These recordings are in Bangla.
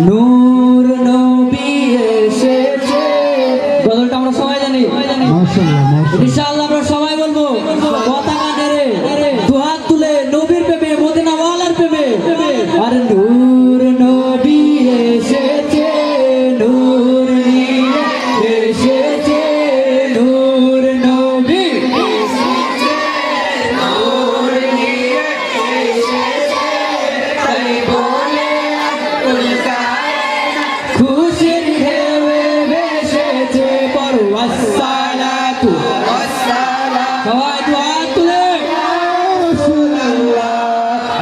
নূর নবী এসেছে। গজলটা আমরা সবাই জানি, ইনশাআল্লাহ আমরা সবাই বলবো পতাকা নেড়ে দুহাত তুলে নবীর প্রেমে মদিনাওয়ালার প্রেমে। আর নূর নবী এসেছে, নূর নিয়ে এসেছে, নূর নবী এসেছে, নূর নিয়ে এসেছে, তাই বলে খুশির ঢেউয়ে ভেসেছে। পড়ো আসসালাতু ওয়াসসালাম, সবাই দুহাত তুলে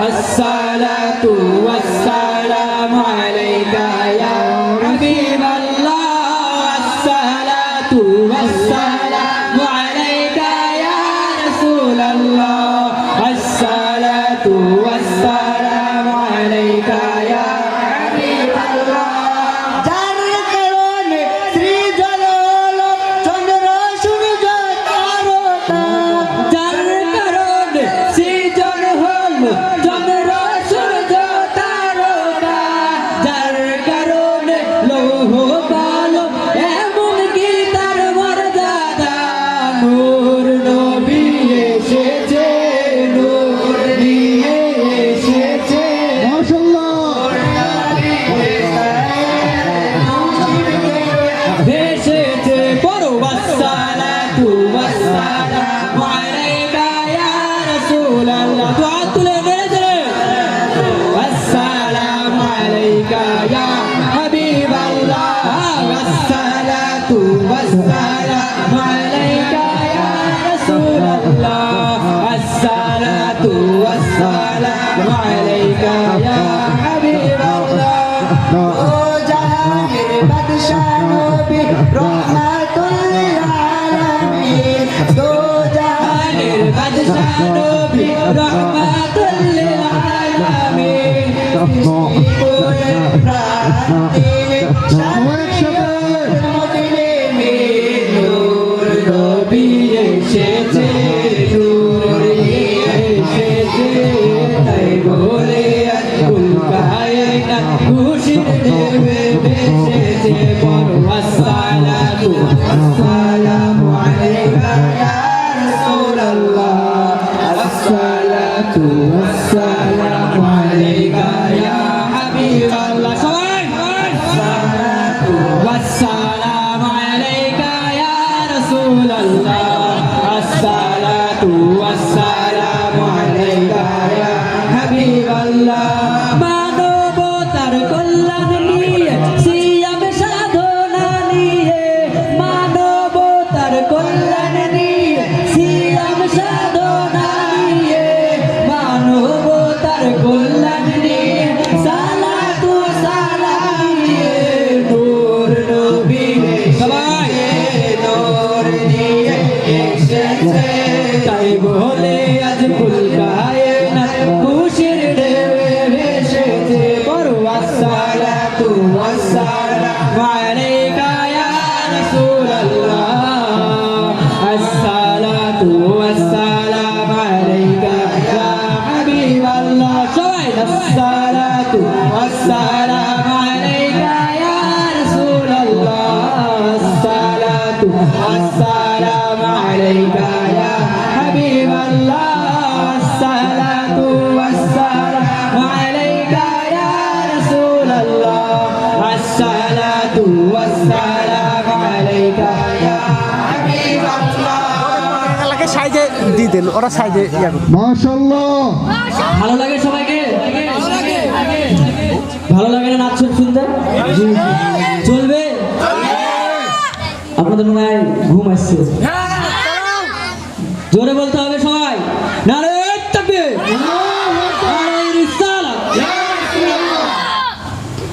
আসসালাতু ওয়াসসালামু আলাইকা ইয়া হাবিবাল্লাহ, আসসালাতু ওয়াসসালামু আলাইকা ইয়া রাসূলাল্লাহ, আসসালাতু ওয়াসসালামু আলাইকা ইয়া হাবিবাল্লাহ। যার কারণে সৃজন হলো চন্দ্র সূর্য তারকা, যার কারণে সৃজন হলো চন্দ্র সূর্য তারকা, যার কারণে লৌহ কলম এমনকি তার মর্যাদা। নূর নবী এসেছে, নূর নিয়ে এসেছে, ভেসেছে। পড়ো আসসালাতু ওয়াসসালামু আলাইকা ইয়া রাসূলাল্লাহ, দুহাত তুলে নেড়ে আসসালামু আলাইকা ইয়া হাবিবাল্লাহ, আসসালাতু ওয়াসসালামু আলাইকা ইয়া রাসূলাল্লাহ, আসসালাতু ওয়াসসালামু আলাইকা ইয়া হাবিবাল্লাহ। ও জাহানের বাদশাহ নবী রহমাতুল লিল আলামিন, ও জাহানের বাদশাহ নবী রহমাতুল লিল আলামিন, পুরে প্রাণে শামের মদিনে মীর নূর নবী এসেছে, নূর এসেছে, তাই বলে আকুল কায়নাত খুশির ঢেউয়ে ভেসেছে। পড়ো আসসালাতু ওয়াসসালামু আলাইকা ইয়া রাসূলাল্লাহ, আসসালাতু ওয়াসসালামু আলাইকা ইয়া হাবিবাল্লাহ, সবাই আসসালাতু ওয়াসসালামু আলাইকা ইয়া রাসূলাল্লাহ, আসসালাতু ওয়াসসালামু আলাইকা ইয়া হাবিবাল্লাহ। মানবতার কল্যাণ নিয়ে সিয়াম সাধনা নিয়ে, মানবতার কল্যাণ নিয়ে সিয়াম সাধনা নিয়ে, মানবতার কল্যাণ নিয়ে সালাতু সালাম নিয়ে। নূর নবী সবাই নূর নিয়ে এসেছে, তাই বলে আজ ফুল কায়নাত খুশির ঢেউয়ে ভেসেছে। পড়ো আসসালাতু ওয়াসসালামু আলাইকা ইয়া রাসূলাল্লাহ, আসসালাতু ওয়াসসালামু আলাইকা ইয়া হাবিবাল্লাহ, সবাই আসসালাতু ওয়াসসালামু আলাইকা ইয়া রাসূলাল্লাহ, আসসালাতু ওয়াসসালামু আলাইকা ইয়া হাবিবাল্লাহ, আসসালাতু ওয়াসসালামু আলাইকা ইয়া রাসূলাল্লাহ, আসসালাতু ওয়াসসালামু আলাইকা ইয়া হাবিবাল্লাহ। এলাকায় সাইজে দিয়ে দেন, ওরা সাইজে ইয়া করবে। ভালো লাগে সবাইকে? ভালো লাগে না নাচ শুনতে? চলবে? আপনাদের মনে হয় ঘুম আসছে, জোরে বলতে হবে।